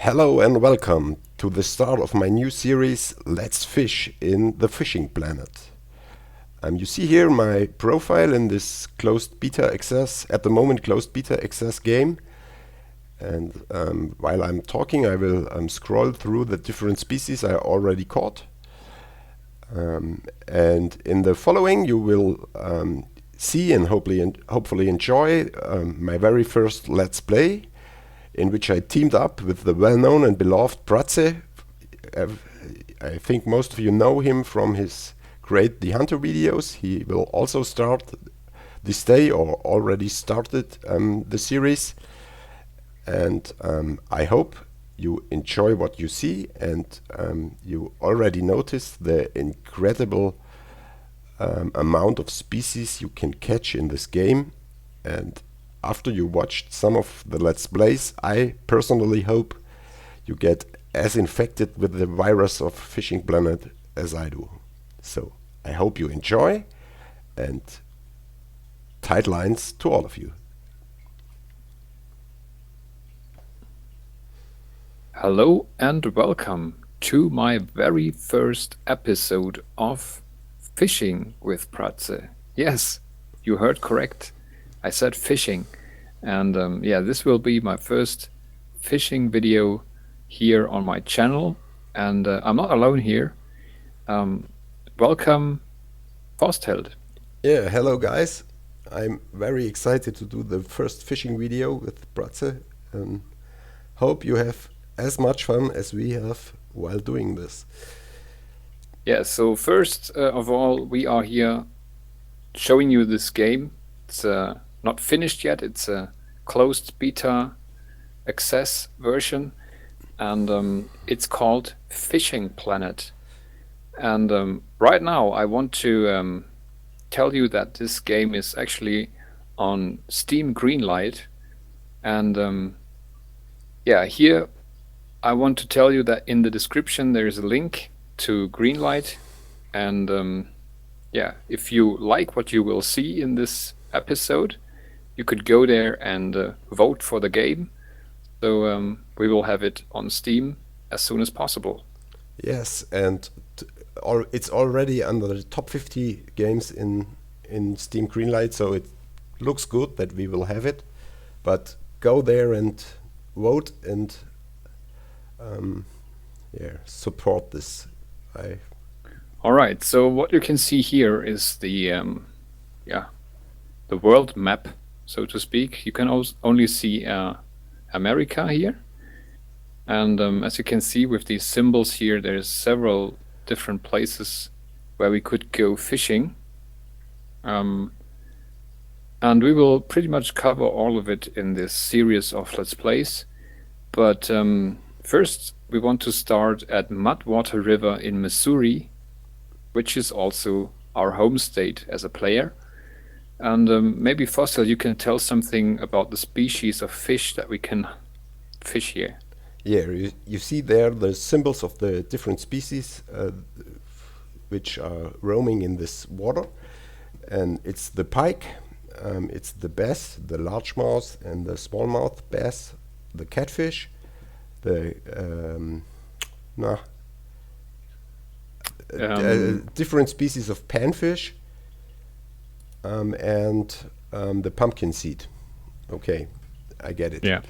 Hello and welcome to the start of my new series Let's Fish in the Fishing Planet. You see here my profile in this closed beta access, at the moment closed beta access game. And while I'm talking, I will scroll through the different species I already caught. And in the following, you will see and hopefully enjoy my very first Let's Play, in which I teamed up with the well-known and beloved Pratzes. I think most of you know him from his great The Hunter videos. He will also start this day, or already started the series. And I hope you enjoy what you see, and you already noticed the incredible amount of species you can catch in this game. And after you watched some of the Let's Plays, I personally hope you get as infected with the virus of Fishing Planet as I do. So I hope you enjoy, and tight lines to all of you. Hello and welcome to my very first episode of Fishing with Pratzes. Yes, you heard correct. I said fishing. And this will be my first fishing video here on my channel. And I'm not alone here. Welcome, ForstHeld. Yeah, hello guys. I'm very excited to do the first fishing video with Pratzes, and hope you have as much fun as we have while doing this. Yeah, so first of all, we are here showing you this game. It's not finished yet. It's a closed beta access version, and it's called Fishing Planet. And right now I want to tell you that this game is actually on Steam Greenlite. And here I want to tell you that in the description there is a link to Greenlite. And if you like what you will see in this episode, you could go there and vote for the game. So we will have it on Steam as soon as possible. Yes, and it's already under the top 50 games in Steam Greenlight, so it looks good that we will have it. But go there and vote and support this. All right, so what you can see here is the world map, so to speak. You can only see America here. And as you can see with these symbols here, there's several different places where we could go fishing. And we will pretty much cover all of it in this series of Let's Plays. But first, we want to start at Mudwater River in Missouri, which is also our home state as a player. And maybe, ForstHeld, you can tell something about the species of fish that we can fish here. Yeah, you see there the symbols of the different species which are roaming in this water. And it's the pike, it's the bass, the largemouth and the smallmouth bass, the catfish, the different species of panfish, and the pumpkin seed. Okay, I get it. Yeah.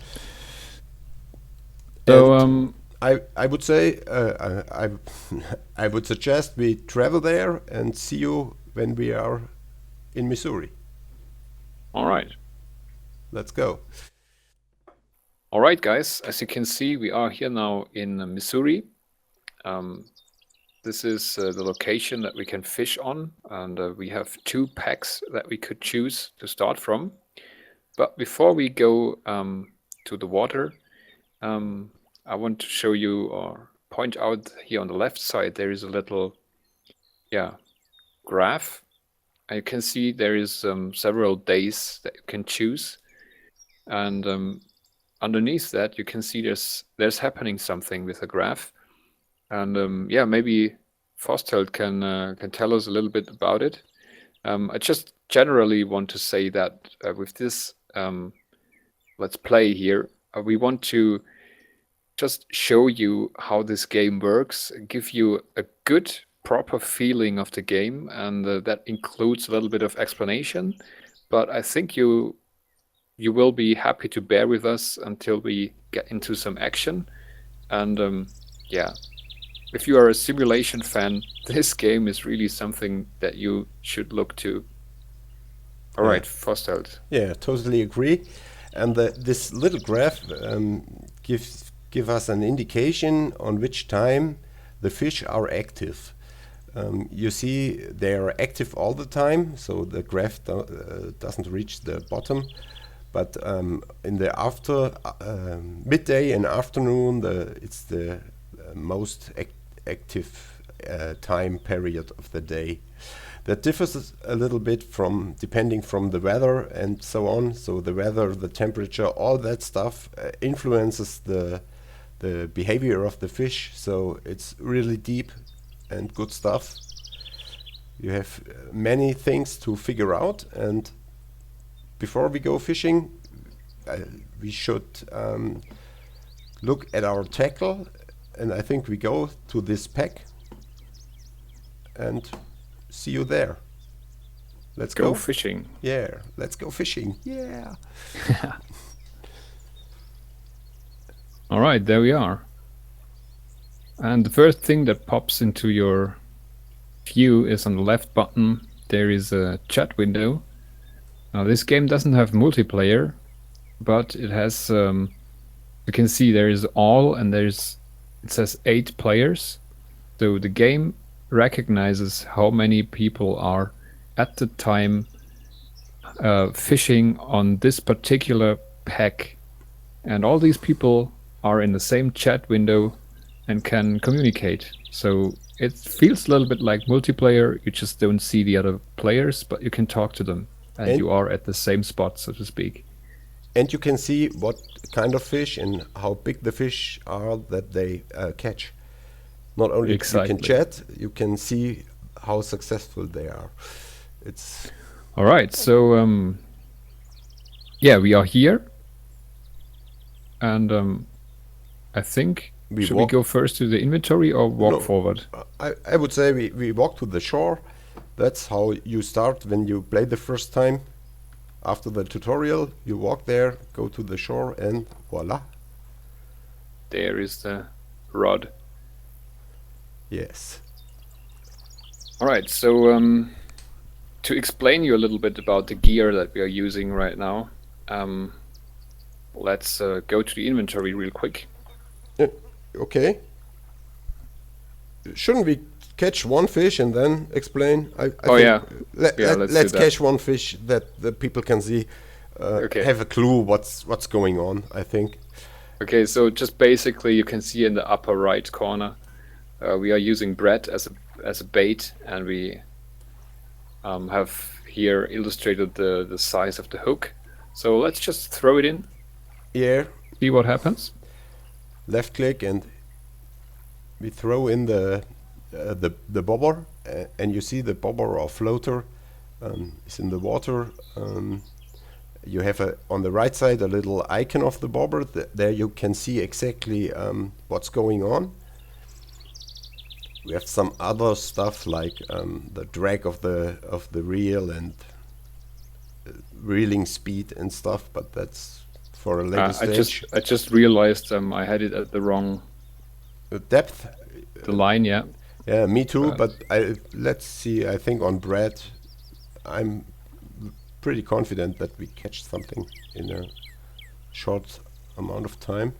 So I would say I would suggest we travel there and see you when we are in Missouri. All right. Let's go. All right, guys. As you can see, we are here now in Missouri. This is the location that we can fish on, and we have 2 packs that we could choose to start from. But before we go to the water, I want to show you or point out here on the left side, there is a little graph. And you can see there is several days that you can choose. And underneath that, you can see there's happening something with the graph. And maybe ForstHeld can tell us a little bit about it. I just generally want to say that with this Let's Play here, we want to just show you how this game works, give you a good, proper feeling of the game, and that includes a little bit of explanation. But I think you will be happy to bear with us until we get into some action. And yeah, if you are a simulation fan, this game is really something that you should look to. All right, ForstHeld. Yeah, totally agree. And this little graph give us an indication on which time the fish are active. You see they are active all the time, so the graph doesn't reach the bottom. But in the midday and afternoon, it's the most active time period of the day. That differs a little bit depending from the weather and so on. So the weather, the temperature, all that stuff influences the behavior of the fish. So it's really deep and good stuff. You have many things to figure out, and before we go fishing, we should look at our tackle, and I think we go to this pack and see you there. Let's go fishing. Yeah, let's go fishing. Yeah. All right, there we are. And the first thing that pops into your view is on the left bottom. There is a chat window. Now this game doesn't have multiplayer, but it has, you can see there is all, and it says 8 players. So the game recognizes how many people are at the time fishing on this particular pack. And all these people are in the same chat window and can communicate. So it feels a little bit like multiplayer. You just don't see the other players, but you can talk to them. And you are at the same spot, so to speak. And you can see what kind of fish and how big the fish are that they catch. Not only you can chat, you can see how successful they are. It's all right. So yeah, we are here, and I think should we go first to the inventory or walk forward? I would say we walk to the shore. That's how you start when you play the first time. After the tutorial, you walk there, go to the shore, and voila. There is the rod. Yes. All right, so to explain you a little bit about the gear that we are using right now, let's go to the inventory real quick. Okay. Shouldn't we catch one fish and then explain? Let's catch one fish that the people can see, have a clue what's going on, I think. Okay, so just basically you can see in the upper right corner, we are using bread as a bait, and we have here illustrated the size of the hook. So let's just throw it in. Yeah. See what happens. Left click and we throw in the bobber, and you see the bobber or floater is in the water. You have on the right side a little icon of the bobber. There you can see exactly what's going on. We have some other stuff like the drag of the reel and reeling speed and stuff, but that's for a later stage. I just realized I had it at the wrong depth. The line, yeah. Yeah, me too. But let's see. I think on bread, I'm pretty confident that we catch something in a short amount of time.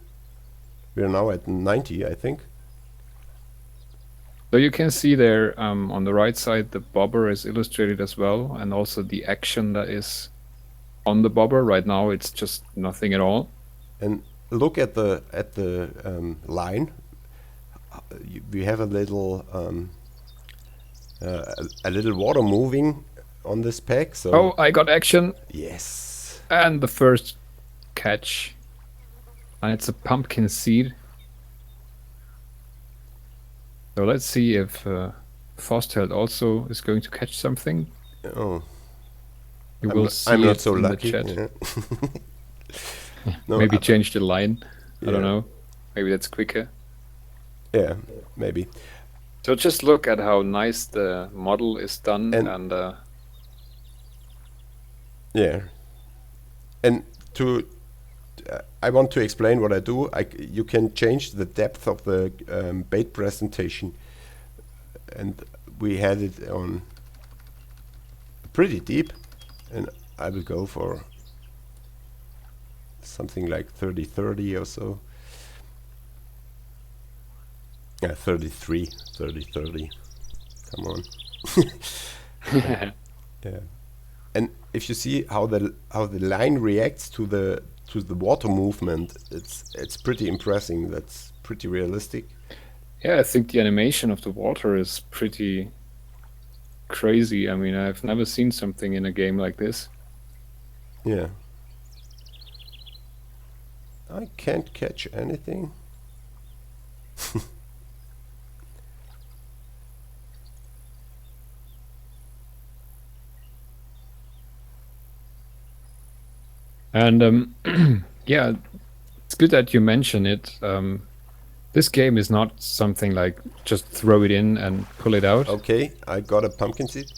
We are now at 90, I think. So you can see there on the right side, the bobber is illustrated as well, and also the action that is on the bobber. Right now, it's just nothing at all. And look at the line. We have a little water moving on this pack. So oh, I got action. Yes. And the first catch. And it's a pumpkin seed. So let's see if ForstHeld also is going to catch something. Oh. You will see I'm not it so in lucky. the chat. Yeah. No, maybe change the line. I don't know. Maybe that's quicker. Yeah, maybe. So just look at how nice the model is done, And and yeah, and to I want to explain what I do. You can change the depth of the bait presentation, and we had it on pretty deep, and I will go for something like 30-30 or so. Yeah, 30-30. Come on. Yeah. And if you see how the line reacts to the water movement, it's pretty impressive. That's pretty realistic. yeah, I think the animation of the water is pretty crazy. I mean, I've never seen something in a game like this. Yeah. I can't catch anything. And yeah, it's good that you mention it. This game is not something like just throw it in and pull it out. Okay, I got a pumpkin seed.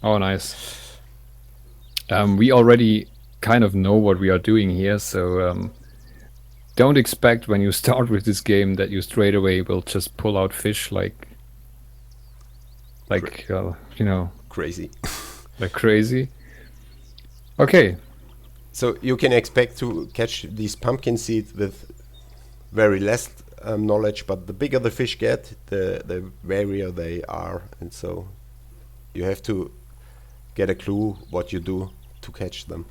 Oh, nice. We already kind of know what we are doing here, so don't expect when you start with this game that you straight away will just pull out fish like you know, Crazy. like crazy. Okay. So you can expect to catch these pumpkin seeds with very less knowledge, but the bigger the fish get, the warier they are, and so you have to get a clue what you do to catch them.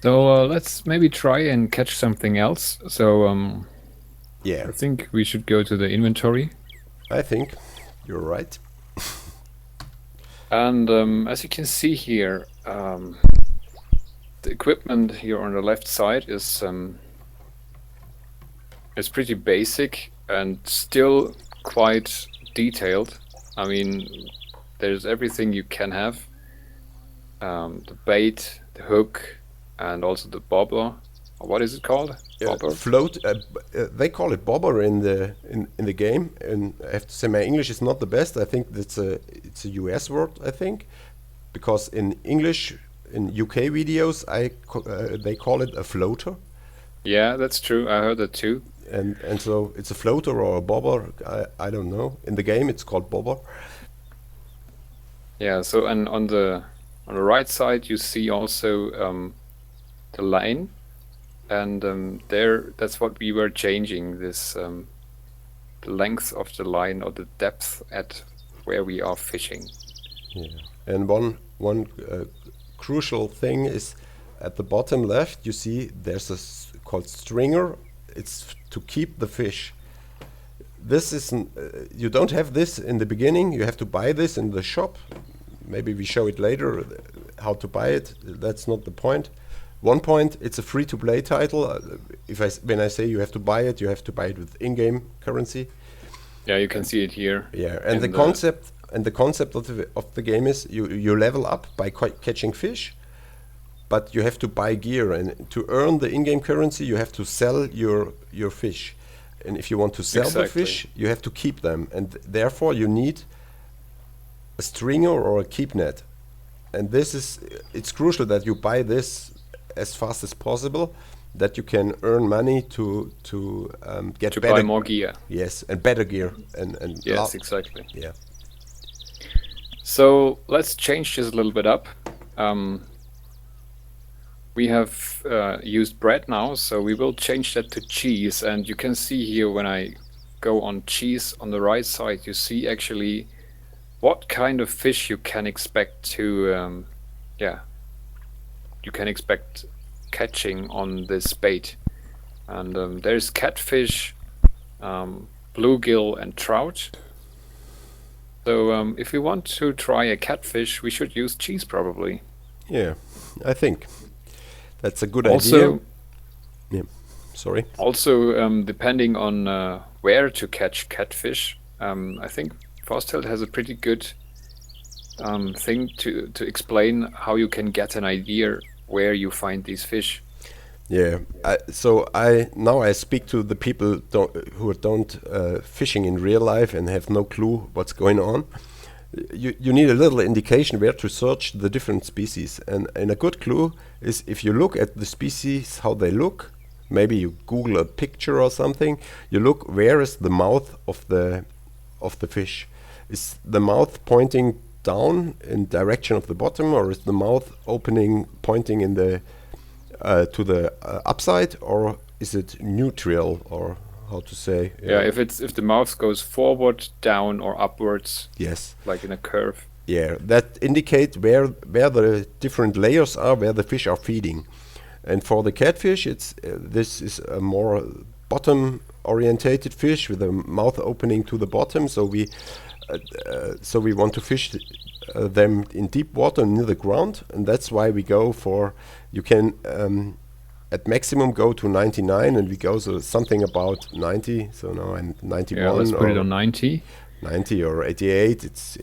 So let's maybe try and catch something else. So Yeah, I think we should go to the inventory. I think you're right. And as you can see here, the equipment here on the left side is pretty basic and still quite detailed. I mean, there's everything you can have. The bait, the hook, and also the bobber. What is it called? Bobber? Float. They call it bobber in the game, and I have to say my English is not the best. I think it's a US word. I think because in English, in UK videos, they call it a floater. Yeah, that's true. I heard that too. And so it's a floater or a bobber. I don't know. In the game, it's called bobber. Yeah. So and on the right side, you see also the line, and there that's what we were changing this the length of the line or the depth at where we are fishing. Yeah. And one crucial thing is at the bottom left. You see there's called stringer. It's to keep the fish. This isn't. You don't have this in the beginning. You have to buy this in the shop. Maybe we show it later how to buy it. That's not the point. One point, it's a free-to-play title. When I say you have to buy it with in-game currency. Yeah, you can see it here. Yeah, and the concept of the game is you level up by catching fish, but you have to buy gear, and to earn the in-game currency, you have to sell your fish. And if you want to sell the fish, you have to keep them, and therefore you need a stringer or a keep net. And it's crucial that you buy this as fast as possible, that you can earn money to get better, buy more gear. Yes, and better gear and yes, exactly. Yeah. So let's change this a little bit up. We have used bread now, so we will change that to cheese. And you can see here when I go on cheese on the right side, you see actually what kind of fish you can expect to, you can expect catching on this bait. And there's catfish, bluegill, and trout. So if we want to try a catfish, we should use cheese probably. Yeah, I think that's a good idea. Yeah, sorry. Also, depending on where to catch catfish, I think ForstHeld has a pretty good thing to explain how you can get an idea where you find these fish. Yeah. So I speak to the people who don't fishing in real life and have no clue what's going on. You need a little indication where to search the different species, and a good clue is if you look at the species how they look. Maybe you Google a picture or something. You look where is the mouth of the fish. Is the mouth pointing down in direction of the bottom, or is the mouth opening pointing in the to the upside, or is it neutral, or how to say? Yeah, if the mouth goes forward, down, or upwards. Yes. Like in a curve. Yeah, that indicate where the different layers are, where the fish are feeding. And for the catfish, it's this is a more bottom-orientated fish with a mouth opening to the bottom. So we want to fish them in deep water near the ground, and that's why we go for. You can at maximum go to 99, and we go so something about 90. So now I'm 91. Yeah, let's put it on 90. 90 or 88. It's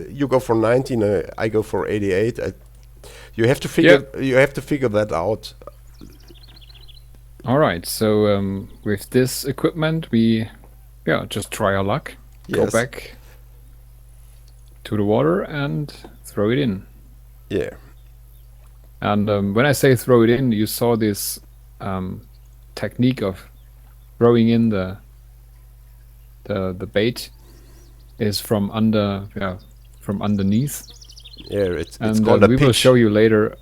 you go for 90, and I go for 88. You have to figure. Yeah. You have to figure that out. All right. So with this equipment, we just try our luck. Yes. Go back to the water and throw it in. Yeah. And when I say throw it in, you saw this technique of throwing in the bait is from underneath. Yeah, it's And called a we pitch. will show you later.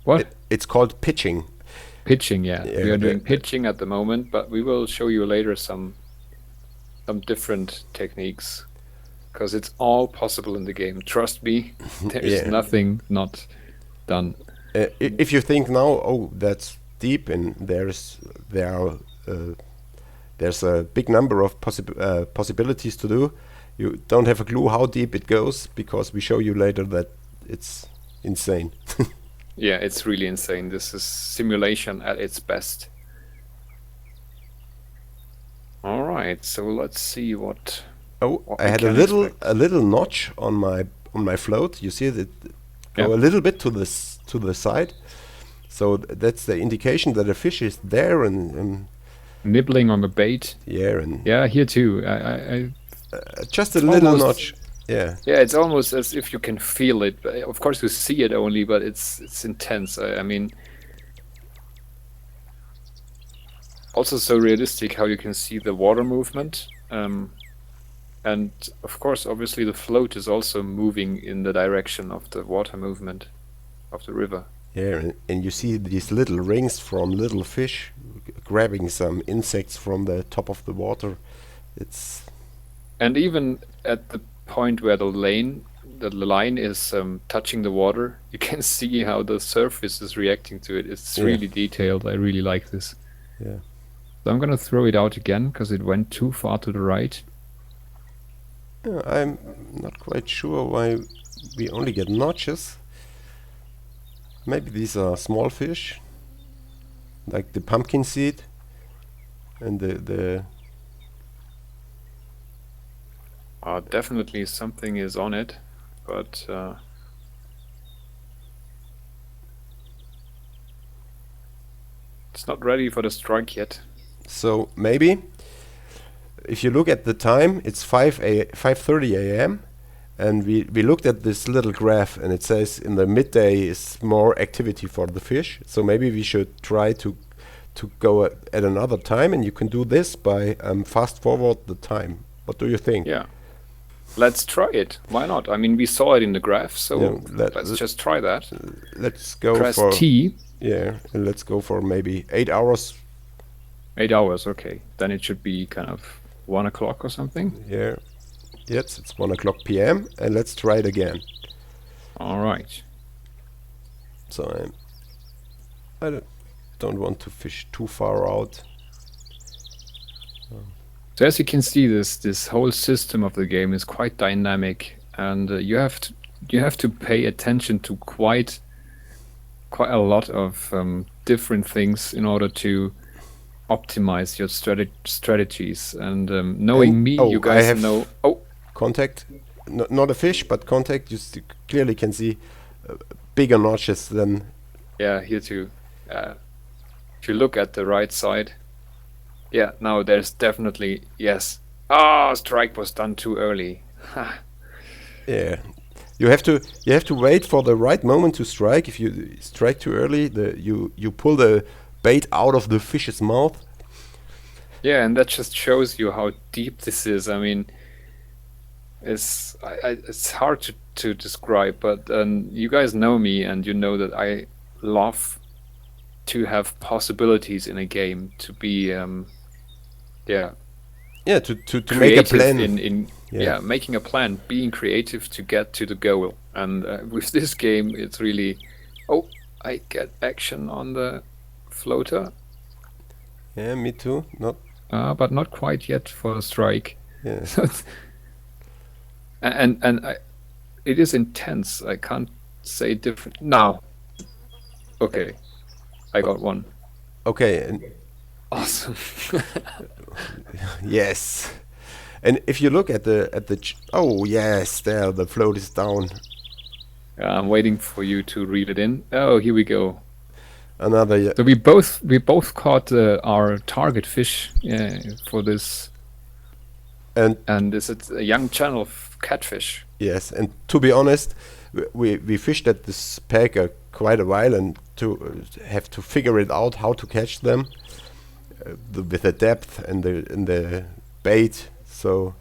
What? It's called pitching. Pitching, yeah. Yeah, We are doing pitching at the moment, but we will show you later some different techniques, because it's all possible in the game. Trust me, there is Yeah. nothing not done. If you think now, oh, that's deep, and there's a big number of possibilities to do. You don't have a clue how deep it goes, because we show you later that it's insane. Yeah, it's really insane. This is simulation at its best. All right, so let's see what. Oh, What I we had can expect. a little notch on my float. You see that go Yeah. a little bit to the side. So that's the indication that a fish is there, and Nibbling on the bait. and Yeah, here too. I just a It's little almost- notch. Yeah. Yeah, it's almost as if you can feel it. But of course, you see it only, but it's intense. I mean, also so realistic how you can see the water movement. And of course, obviously, the float is also moving in the direction of the water movement of the river. Yeah, and you see these little rings from little fish grabbing some insects from the top of the water. It's And even at the point where the line is touching the water, you can see how the surface is reacting to it. It's Yeah. really detailed. I really like this. yeah. So I'm gonna throw it out again because it went too far to the right. I'm not quite sure why we only get notches. Maybe these are small fish, like the pumpkin seed, and the Definitely something is on it, but it's not ready for the strike yet. So maybe if you look at the time, it's 5:30 a.m. and we looked at this little graph, and it says in the midday is more activity for the fish. So maybe we should try to go at another time, and you can do this by fast forward the time. What do you think? Yeah. Let's try it. Why not? I mean, we saw it in the graph, so Yeah, let's just try that. Let's go Press for T. yeah, and let's go for maybe 8 hours. 8 hours, okay. Then it should be kind of 1 o'clock or something. Yeah, yes, it's 1 o'clock p.m. and let's try it again. All right. So I don't want to fish too far out. So as you can see, this whole system of the game is quite dynamic, and you have to pay attention to quite a lot of different things in order to optimize your strategies. And knowing And- me, oh, you I guys have- know. Oh, Contact, not a fish, but contact. You clearly can see bigger notches than yeah, here too. if you look at the right side, yeah, now there's definitely, yes. Ah, strike was done too early. Yeah, you have to wait for the right moment to strike. If you strike too early, you pull the bait out of the fish's mouth. Yeah, and that just shows you how deep this is. I mean, it's hard to describe, but you guys know me, and you know that I love to have possibilities in a game, to be yeah, Yeah, to make a creative plan. in Yeah. making a plan, being creative to get to the goal. And with this game, it's really, oh, I get action on the floater, Yeah, me too. Not. but not quite yet for a strike. Yeah. So and it is intense. I can't say different now. Okay, I got one. Okay. And Awesome. yes. And if you look at oh yes, there the float is down. I'm waiting for you to read it in. Oh, here we go. Another. So we both caught our target fish for this, And this is a young channel of catfish. yes, and to be honest, we fished at this peg quite a while, and to have to figure it out how to catch them with the depth and the bait. So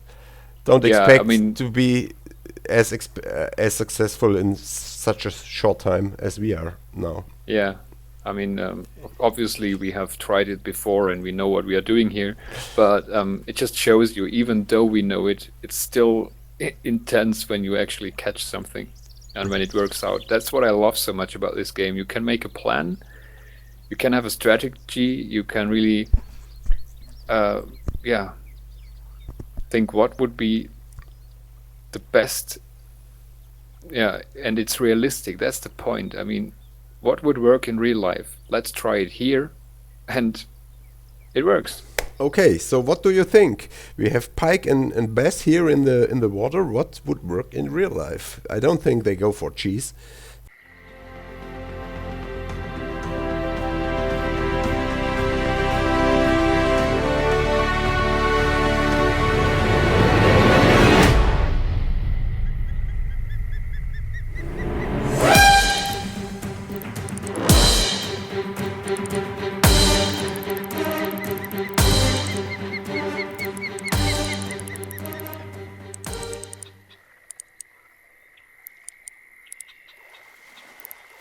don't Yeah, I expect mean- to be as successful in such a short time as we are now. Yeah, I mean, obviously we have tried it before and we know what we are doing here, but it just shows you, even though we know it, it's still intense when you actually catch something and when it works out. That's what I love so much about this game. You can make a plan, you can have a strategy, you can really, think what would be the best. Yeah, and it's realistic. That's the point. I mean, what would work in real life? Let's try it here, and it works. Okay, so what do you think? We have pike and bass here in the water. What would work in real life? I don't think they go for cheese.